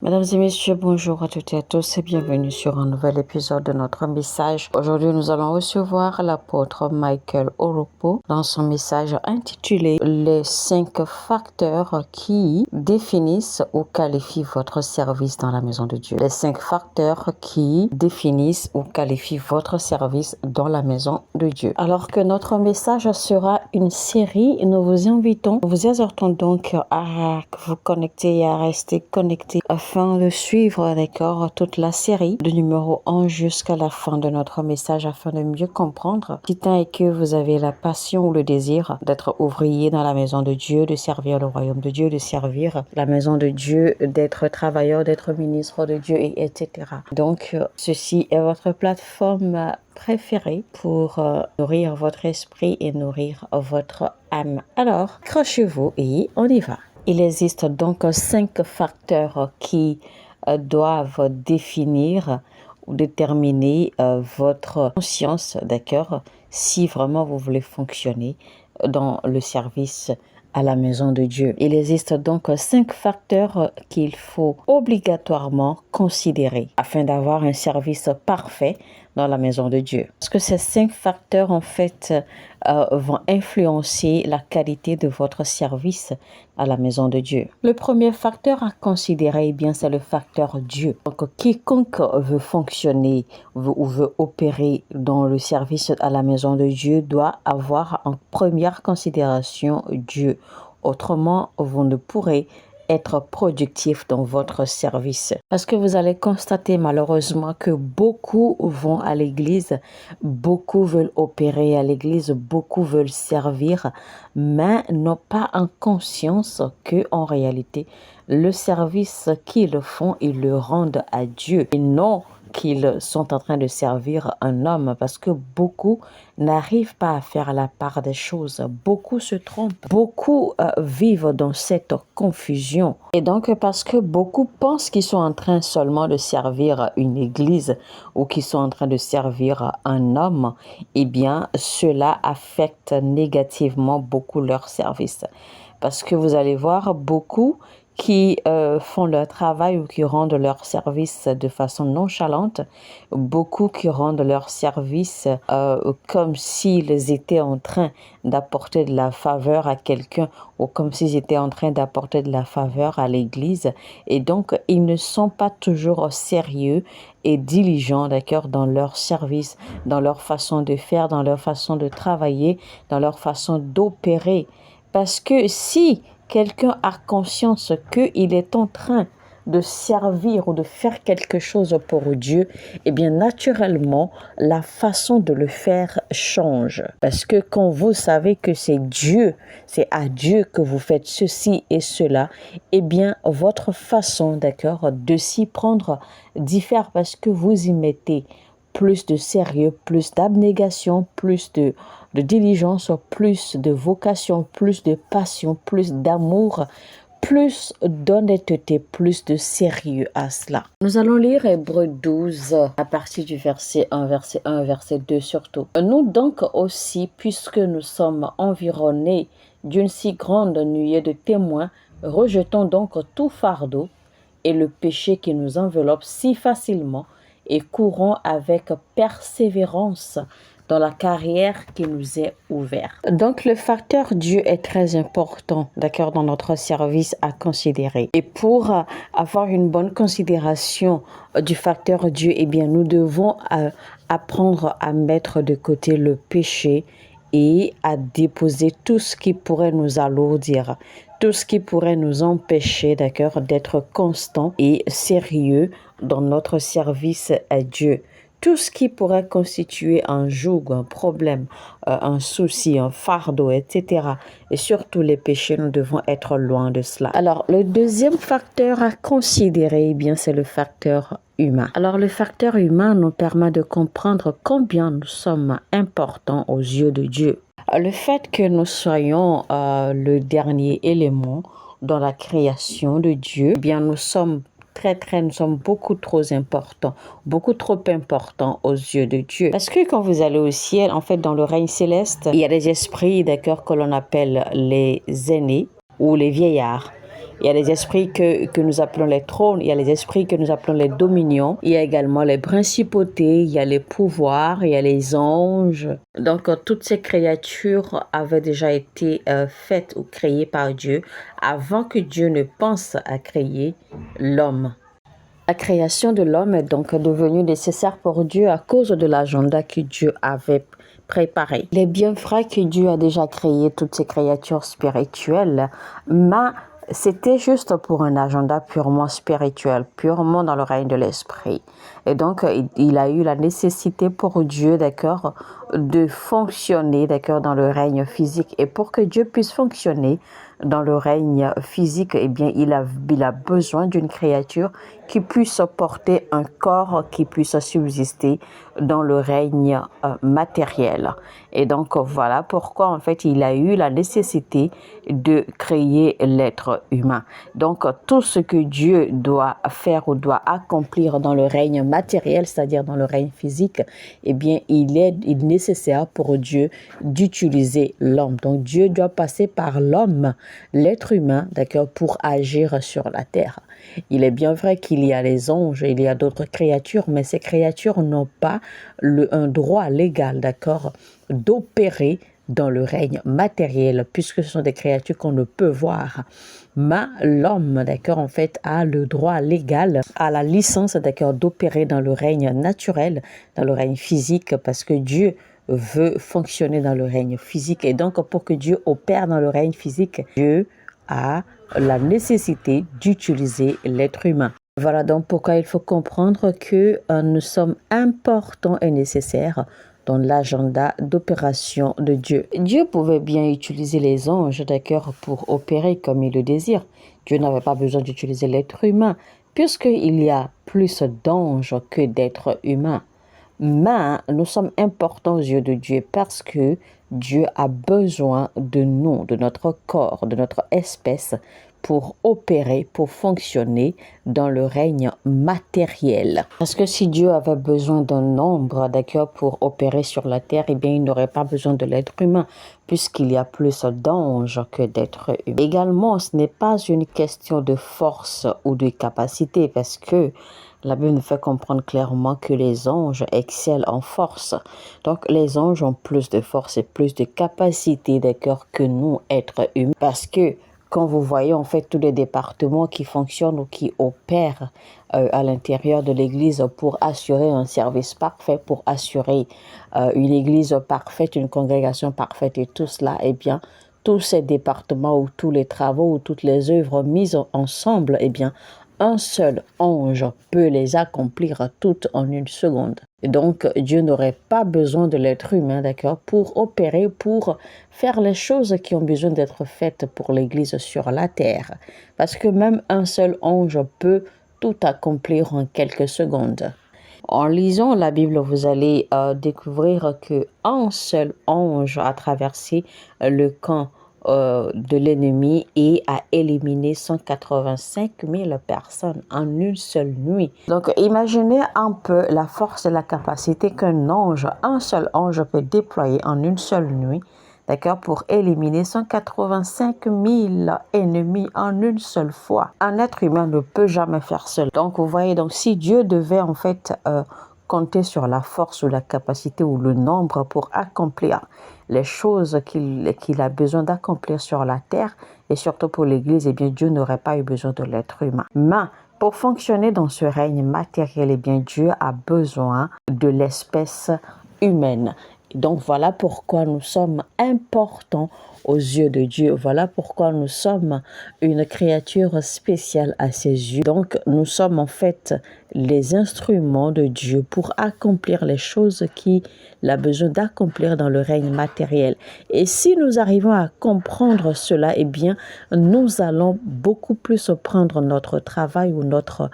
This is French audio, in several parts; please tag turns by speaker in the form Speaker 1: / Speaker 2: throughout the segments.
Speaker 1: Mesdames et messieurs, bonjour à toutes et à tous et bienvenue sur un nouvel épisode de notre message. Aujourd'hui, nous allons recevoir l'apôtre Michael Oropo dans son message intitulé Les 5 facteurs qui définissent ou qualifient votre service dans la maison de Dieu. Les 5 facteurs qui définissent ou qualifient votre service dans la maison de Dieu. Alors que notre message sera une série, nous vous exhortons donc à vous connecter et à rester connectés afin de suivre, d'accord, toute la série du numéro 1 jusqu'à la fin de notre message afin de mieux comprendre. Si tant est que vous avez la passion ou le désir d'être ouvrier dans la maison de Dieu, de servir le royaume de Dieu, de servir la maison de Dieu, d'être travailleur, d'être ministre de Dieu, etc. Donc, ceci est votre plateforme préférée pour nourrir votre esprit et nourrir votre âme. Alors, accrochez-vous et on y va. Il existe donc 5 facteurs qui doivent définir ou déterminer votre conscience, d'accord, si vraiment vous voulez fonctionner dans le service à la maison de Dieu. Il existe donc 5 facteurs qu'il faut obligatoirement considérer afin d'avoir un service parfait dans la maison de Dieu. Parce que ces 5 facteurs, en fait, vont influencer la qualité de votre service à la maison de Dieu. Le premier facteur à considérer, eh bien, c'est le facteur Dieu. Donc, quiconque veut fonctionner ou veut opérer dans le service à la maison de Dieu doit avoir en première considération Dieu. Autrement, vous ne pourrez être productif dans votre service. Parce que vous allez constater malheureusement que beaucoup vont à l'église, beaucoup veulent opérer à l'église, beaucoup veulent servir, mais n'ont pas en conscience que en réalité, le service qu'ils font, ils le rendent à Dieu et non qu'ils sont en train de servir un homme, parce que beaucoup n'arrivent pas à faire la part des choses. Beaucoup se trompent. Beaucoup vivent dans cette confusion. Et donc, parce que beaucoup pensent qu'ils sont en train seulement de servir une église ou qu'ils sont en train de servir un homme, eh bien, cela affecte négativement beaucoup leur service. Parce que vous allez voir beaucoup qui font leur travail ou qui rendent leur service de façon nonchalante, beaucoup qui rendent leur service comme s'ils étaient en train d'apporter de la faveur à quelqu'un ou comme s'ils étaient en train d'apporter de la faveur à l'église. Et donc, ils ne sont pas toujours sérieux et diligents, d'accord, dans leur service, dans leur façon de faire, dans leur façon de travailler, dans leur façon d'opérer. Parce que si quelqu'un a conscience qu'il est en train de servir ou de faire quelque chose pour Dieu, eh bien naturellement, la façon de le faire change. Parce que quand vous savez que c'est Dieu, c'est à Dieu que vous faites ceci et cela, eh bien votre façon, d'accord, de s'y prendre diffère parce que vous y mettez plus de sérieux, plus d'abnégation, plus de diligence, plus de vocation, plus de passion, plus d'amour, plus d'honnêteté, plus de sérieux à cela. Nous allons lire Hébreux 12 à partir du verset 1, verset 2 surtout. Nous donc aussi, puisque nous sommes environnés d'une si grande nuée de témoins, rejetons donc tout fardeau et le péché qui nous enveloppe si facilement et courons avec persévérance dans la carrière qui nous est ouverte. Donc, le facteur Dieu est très important, d'accord, dans notre service à considérer. Et pour avoir une bonne considération du facteur Dieu, eh bien, nous devons apprendre à mettre de côté le péché et à déposer tout ce qui pourrait nous alourdir, tout ce qui pourrait nous empêcher, d'accord, d'être constant et sérieux dans notre service à Dieu. Tout ce qui pourrait constituer un joug, un problème, un souci, un fardeau, etc. Et surtout les péchés, nous devons être loin de cela. Alors, le deuxième facteur à considérer, eh bien, c'est le facteur humain. Alors, le facteur humain nous permet de comprendre combien nous sommes importants aux yeux de Dieu. Le fait que nous soyons le dernier élément dans la création de Dieu, eh bien, nous sommes beaucoup trop importants aux yeux de Dieu. Parce que quand vous allez au ciel, en fait, dans le règne céleste, il y a des esprits, d'accord, que l'on appelle les aînés ou les vieillards. Il y a les esprits que nous appelons les trônes, il y a les esprits que nous appelons les dominions, il y a également les principautés, il y a les pouvoirs, il y a les anges. Donc, toutes ces créatures avaient déjà été faites ou créées par Dieu avant que Dieu ne pense à créer l'homme. La création de l'homme est donc devenue nécessaire pour Dieu à cause de l'agenda que Dieu avait préparé. Il est bien vrai que Dieu a déjà créé toutes ces créatures spirituelles, mais c'était juste pour un agenda purement spirituel, purement dans le règne de l'esprit. Et donc, il a eu la nécessité pour Dieu, d'accord, de fonctionner, d'accord, dans le règne physique. Et pour que Dieu puisse fonctionner dans le règne physique, eh bien, il a besoin d'une créature qui puisse porter un corps qui puisse subsister dans le règne matériel. Et donc, voilà pourquoi, en fait, il a eu la nécessité de créer l'être humain. Donc, tout ce que Dieu doit faire ou doit accomplir dans le règne matériel, c'est-à-dire dans le règne physique, eh bien, il est nécessaire pour Dieu d'utiliser l'homme. Donc, Dieu doit passer par l'homme, l'être humain, d'accord, pour agir sur la terre. Il est bien vrai qu'il y a les anges, il y a d'autres créatures, mais ces créatures n'ont pas un droit légal, d'accord, d'opérer dans le règne matériel, puisque ce sont des créatures qu'on ne peut voir. Mais l'homme, d'accord, en fait, a le droit légal, a la licence, d'accord, d'opérer dans le règne naturel, dans le règne physique, parce que Dieu veut fonctionner dans le règne physique. Et donc, pour que Dieu opère dans le règne physique, Dieu a la nécessité d'utiliser l'être humain. Voilà donc pourquoi il faut comprendre que nous sommes importants et nécessaires dans l'agenda d'opération de Dieu. Dieu pouvait bien utiliser les anges, d'accord, pour opérer comme il le désire. Dieu n'avait pas besoin d'utiliser l'être humain, puisqu'il y a plus d'anges que d'êtres humains. Mais nous sommes importants aux yeux de Dieu parce que Dieu a besoin de nous, de notre corps, de notre espèce pour opérer, pour fonctionner dans le règne matériel. Parce que si Dieu avait besoin d'un nombre, d'accord, pour opérer sur la terre, eh bien, il n'aurait pas besoin de l'être humain, puisqu'il y a plus d'anges que d'êtres humains. Également, ce n'est pas une question de force ou de capacité, parce que la Bible nous fait comprendre clairement que les anges excellent en force. Donc, les anges ont plus de force et plus de capacité, d'accord, que nous, êtres humains. Parce que quand vous voyez en fait tous les départements qui fonctionnent ou qui opèrent à l'intérieur de l'Église pour assurer un service parfait, pour assurer une Église parfaite, une congrégation parfaite et tout cela, eh bien, tous ces départements ou tous les travaux ou toutes les œuvres mises ensemble, eh bien, un seul ange peut les accomplir toutes en une seconde. Et donc, Dieu n'aurait pas besoin de l'être humain, d'accord, pour opérer, pour faire les choses qui ont besoin d'être faites pour l'Église sur la terre. Parce que même un seul ange peut tout accomplir en quelques secondes. En lisant la Bible, vous allez découvrir qu'un seul ange a traversé le camp de l'ennemi et a éliminé 185 000 personnes en une seule nuit. Donc, imaginez un peu la force et la capacité un seul ange peut déployer en une seule nuit, d'accord, pour éliminer 185 000 ennemis en une seule fois. Un être humain ne peut jamais faire cela. Donc, vous voyez, donc si Dieu devait en fait compter sur la force ou la capacité ou le nombre pour accomplir les choses qu'il a besoin d'accomplir sur la terre et surtout pour l'Église, eh bien Dieu n'aurait pas eu besoin de l'être humain. Mais pour fonctionner dans ce règne matériel, eh bien Dieu a besoin de l'espèce humaine. Donc voilà pourquoi nous sommes importants aux yeux de Dieu. Voilà pourquoi nous sommes une créature spéciale à ses yeux. Donc nous sommes en fait les instruments de Dieu pour accomplir les choses qu'il a besoin d'accomplir dans le règne matériel. Et si nous arrivons à comprendre cela, eh bien nous allons beaucoup plus prendre notre travail ou notre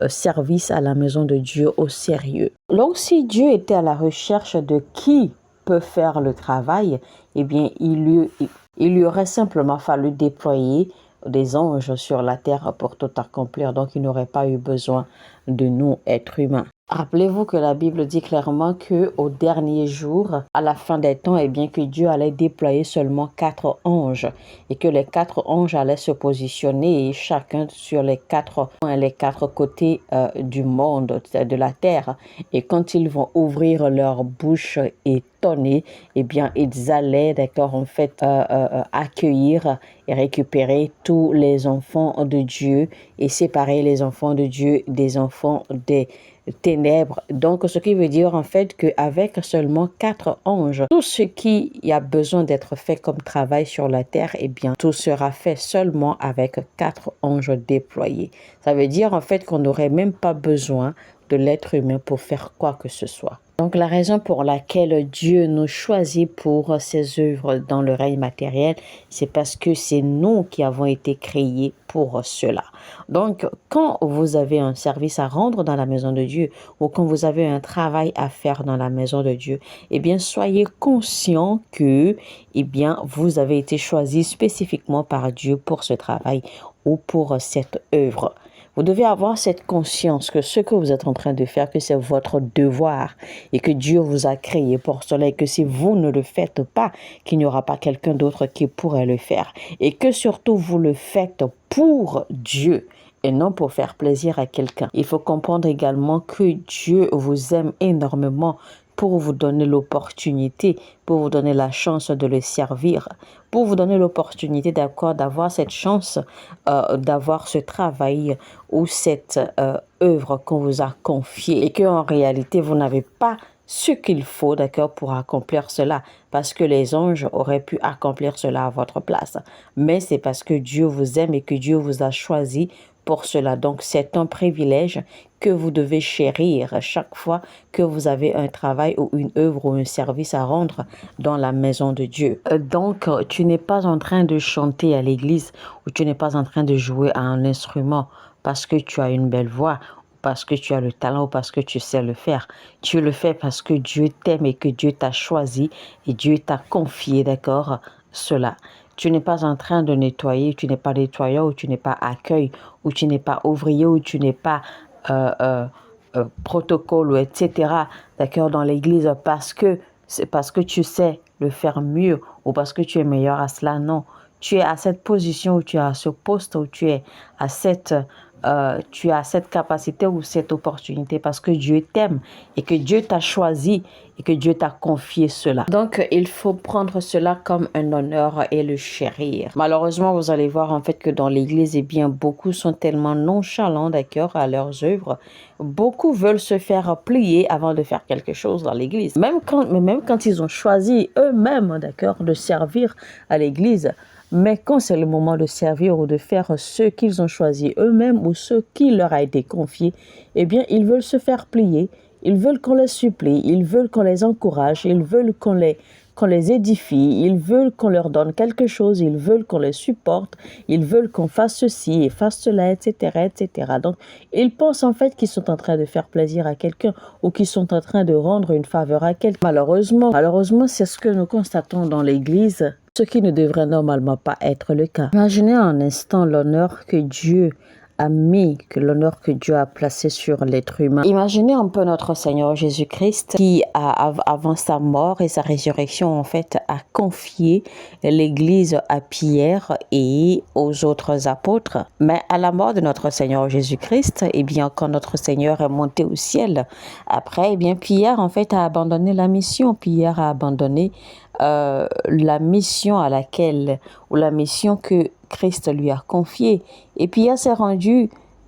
Speaker 1: service à la maison de Dieu au sérieux. Donc si Dieu était à la recherche de qui peut faire le travail, eh bien il lui aurait simplement fallu déployer des anges sur la terre pour tout accomplir. Donc il n'aurait pas eu besoin de nous, êtres humains. Rappelez-vous que la Bible dit clairement que au dernier jour, à la fin des temps, bien que Dieu allait déployer seulement 4 anges et que les 4 anges allaient se positionner chacun sur les quatre côtés du monde, de la terre. Et quand ils vont ouvrir leur bouche et tonner, bien, ils allaient, d'accord, en fait, accueillir et récupérer tous les enfants de Dieu et séparer les enfants de Dieu des enfants des ténèbres. Donc, ce qui veut dire en fait qu'avec seulement 4 anges, tout ce qui y a besoin d'être fait comme travail sur la terre, bien, tout sera fait seulement avec 4 anges déployés. Ça veut dire en fait qu'on n'aurait même pas besoin de l'être humain pour faire quoi que ce soit. Donc, la raison pour laquelle Dieu nous choisit pour ses œuvres dans le règne matériel, c'est parce que c'est nous qui avons été créés pour cela. Donc, quand vous avez un service à rendre dans la maison de Dieu ou quand vous avez un travail à faire dans la maison de Dieu, bien, soyez conscient que, bien, vous avez été choisi spécifiquement par Dieu pour ce travail ou pour cette œuvre. Vous devez avoir cette conscience que ce que vous êtes en train de faire, que c'est votre devoir et que Dieu vous a créé pour cela et que si vous ne le faites pas, qu'il n'y aura pas quelqu'un d'autre qui pourrait le faire. Et que surtout vous le faites pour Dieu et non pour faire plaisir à quelqu'un. Il faut comprendre également que Dieu vous aime énormément pour vous donner l'opportunité, pour vous donner la chance de le servir, pour vous donner l'opportunité d'avoir cette chance, d'avoir ce travail ou cette œuvre qu'on vous a confiée et qu'en réalité, vous n'avez pas ce qu'il faut, d'accord, pour accomplir cela, parce que les anges auraient pu accomplir cela à votre place. Mais c'est parce que Dieu vous aime et que Dieu vous a choisi pour cela. Donc, c'est un privilège que vous devez chérir chaque fois que vous avez un travail ou une œuvre ou un service à rendre dans la maison de Dieu. Donc, tu n'es pas en train de chanter à l'église ou tu n'es pas en train de jouer à un instrument parce que tu as une belle voix, parce que tu as le talent ou parce que tu sais le faire. Tu le fais parce que Dieu t'aime et que Dieu t'a choisi et Dieu t'a confié, d'accord, cela. Tu n'es pas en train de nettoyer, tu n'es pas nettoyeur ou tu n'es pas accueil ou tu n'es pas ouvrier ou tu n'es pas protocole ou etc. D'accord, dans l'église c'est parce que tu sais le faire mieux ou parce que tu es meilleur à cela. Non, tu es à cette position où tu es à ce poste où tu es à tu as cette capacité ou cette opportunité parce que Dieu t'aime et que Dieu t'a choisi et que Dieu t'a confié cela. Donc, il faut prendre cela comme un honneur et le chérir. Malheureusement, vous allez voir en fait que dans l'église, bien, beaucoup sont tellement nonchalants, d'accord, à leurs œuvres. Beaucoup veulent se faire plier avant de faire quelque chose dans l'église. Même quand ils ont choisi eux-mêmes, d'accord, de servir à l'église, mais quand c'est le moment de servir ou de faire ce qu'ils ont choisi eux-mêmes ou ce qui leur a été confié, bien, ils veulent se faire plier, ils veulent qu'on les supplie, ils veulent qu'on les encourage, ils veulent qu'on les édifie, ils veulent qu'on leur donne quelque chose, ils veulent qu'on les supporte, ils veulent qu'on fasse ceci et fasse cela, etc., etc. Donc, ils pensent en fait qu'ils sont en train de faire plaisir à quelqu'un ou qu'ils sont en train de rendre une faveur à quelqu'un. Malheureusement, c'est ce que nous constatons dans l'Église, ce qui ne devrait normalement pas être le cas. Imaginez un instant l'honneur que Dieu a mis, que l'honneur que Dieu a placé sur l'être humain. Imaginez un peu notre Seigneur Jésus-Christ qui, avant sa mort et sa résurrection, en fait, a confié l'Église à Pierre et aux autres apôtres. Mais à la mort de notre Seigneur Jésus-Christ, bien, quand notre Seigneur est monté au ciel, après, bien, Pierre, en fait, a abandonné la mission. Pierre a abandonné la mission la mission que Christ lui a confiée. Et Pierre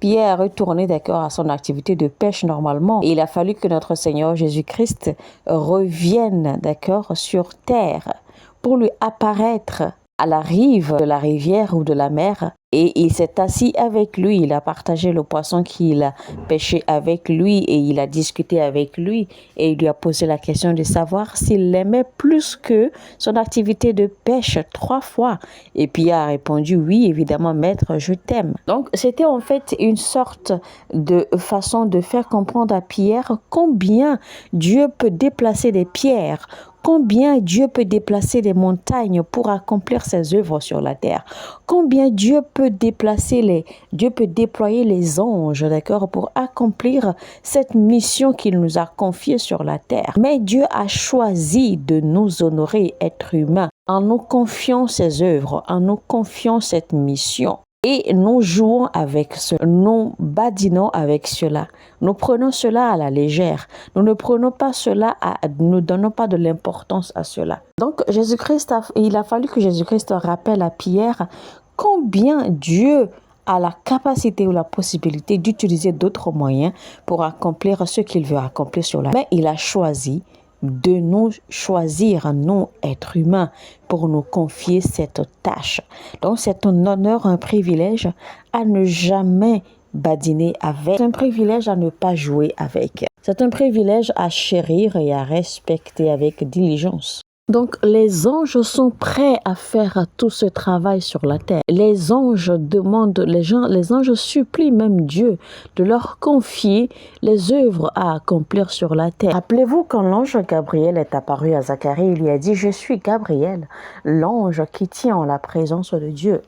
Speaker 1: Pierre est retourné, d'accord, à son activité de pêche normalement. Et il a fallu que notre Seigneur Jésus-Christ revienne, d'accord, sur terre pour lui apparaître à la rive de la rivière ou de la mer. Et il s'est assis avec lui, il a partagé le poisson qu'il a pêché avec lui et il a discuté avec lui et il lui a posé la question de savoir s'il l'aimait plus que son activité de pêche 3 fois. Et Pierre a répondu oui, évidemment, maître, je t'aime. Donc, c'était en fait une sorte de façon de faire comprendre à Pierre combien Dieu peut déplacer des pierres, Combien Dieu peut déplacer les montagnes pour accomplir ses œuvres sur la terre. Combien Dieu peut déployer les anges, d'accord, pour accomplir cette mission qu'il nous a confiée sur la terre. Mais Dieu a choisi de nous honorer, êtres humains, en nous confiant ses œuvres, en nous confiant cette mission. Et nous jouons avec cela, nous badinons avec cela, nous prenons cela à la légère, nous ne prenons pas cela nous donnons pas de l'importance à cela. Donc il a fallu que Jésus-Christ rappelle à Pierre combien Dieu a la capacité ou la possibilité d'utiliser d'autres moyens pour accomplir ce qu'il veut accomplir sur la terre. Mais il a choisi de nous choisir, nous, êtres humains, pour nous confier cette tâche. Donc, c'est un honneur, un privilège à ne jamais badiner avec. C'est un privilège à ne pas jouer avec. C'est un privilège à chérir et à respecter avec diligence. Donc, les anges sont prêts à faire tout ce travail sur la terre. Les anges demandent, les anges supplient même Dieu de leur confier les œuvres à accomplir sur la terre. Rappelez-vous quand l'ange Gabriel est apparu à Zacharie, il lui a dit « Je suis Gabriel, l'ange qui tient en la présence de Dieu ».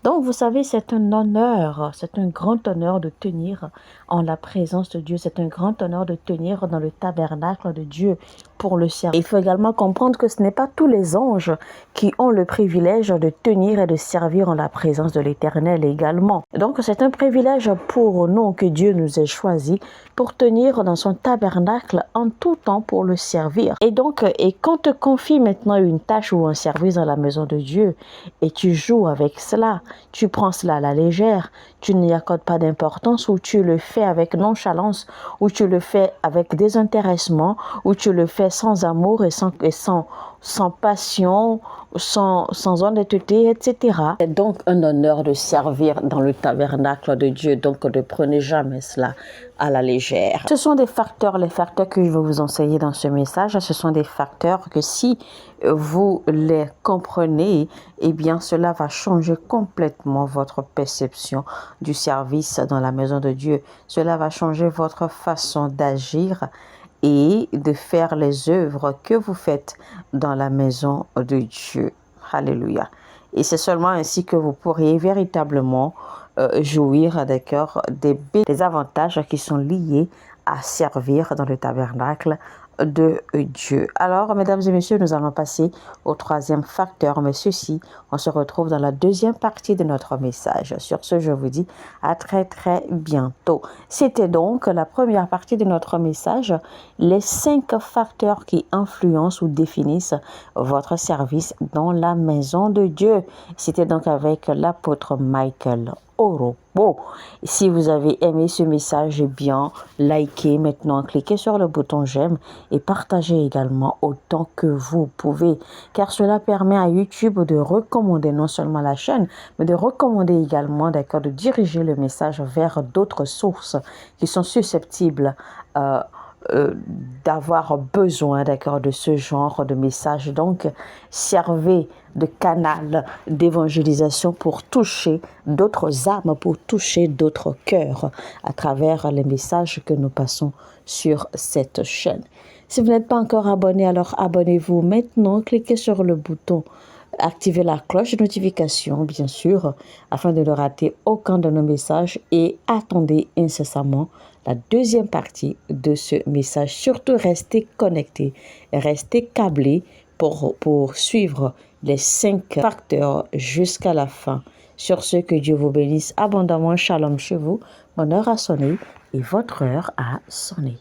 Speaker 1: Donc, vous savez, c'est un honneur, c'est un grand honneur de tenir en la présence de Dieu. C'est un grand honneur de tenir dans le tabernacle de Dieu pour le servir. Il faut également comprendre que ce n'est pas tous les anges qui ont le privilège de tenir et de servir en la présence de l'Éternel également. Donc, c'est un privilège pour nous que Dieu nous ait choisis pour tenir dans son tabernacle en tout temps pour le servir. Et donc, quand te confie maintenant une tâche ou un service dans la maison de Dieu et tu joues avec cela, tu prends cela à la légère, tu n'y accordes pas d'importance ou tu le fais avec nonchalance ou tu le fais avec désintéressement ou tu le fais sans amour et sans passion, sans honnêteté, etc. C'est donc un honneur de servir dans le tabernacle de Dieu, donc ne prenez jamais cela à la légère. Ce sont des facteurs, les facteurs que je vais vous enseigner dans ce message, ce sont des facteurs que si vous les comprenez, eh bien cela va changer complètement votre perception du service dans la maison de Dieu. Cela va changer votre façon d'agir et de faire les œuvres que vous faites dans la maison de Dieu. Alléluia. Et c'est seulement ainsi que vous pourriez véritablement jouir des avantages qui sont liés à servir dans le tabernacle de Dieu. Alors, mesdames et messieurs, nous allons passer au troisième facteur, mais ceci, on se retrouve dans la deuxième partie de notre message. Sur ce, je vous dis à très très bientôt. C'était donc la première partie de notre message, les 5 facteurs qui influencent ou définissent votre service dans la maison de Dieu. C'était donc avec l'apôtre Michael Oropo. Si vous avez aimé ce message, eh bien, likez maintenant, cliquez sur le bouton j'aime et partagez également autant que vous pouvez, car cela permet à YouTube de recommander non seulement la chaîne, mais de recommander également, de diriger le message vers d'autres sources qui sont susceptibles d'avoir besoin de ce genre de message. Donc, servez de canal d'évangélisation pour toucher d'autres âmes, pour toucher d'autres cœurs à travers les messages que nous passons sur cette chaîne. Si vous n'êtes pas encore abonné, alors abonnez-vous maintenant, cliquez sur le bouton activez la cloche de notification, bien sûr, afin de ne rater aucun de nos messages et attendez incessamment la deuxième partie de ce message. Surtout, restez connectés, restez câblés pour suivre les 5 facteurs jusqu'à la fin. Sur ce, que Dieu vous bénisse abondamment. Shalom chez vous. Mon heure a sonné et votre heure a sonné.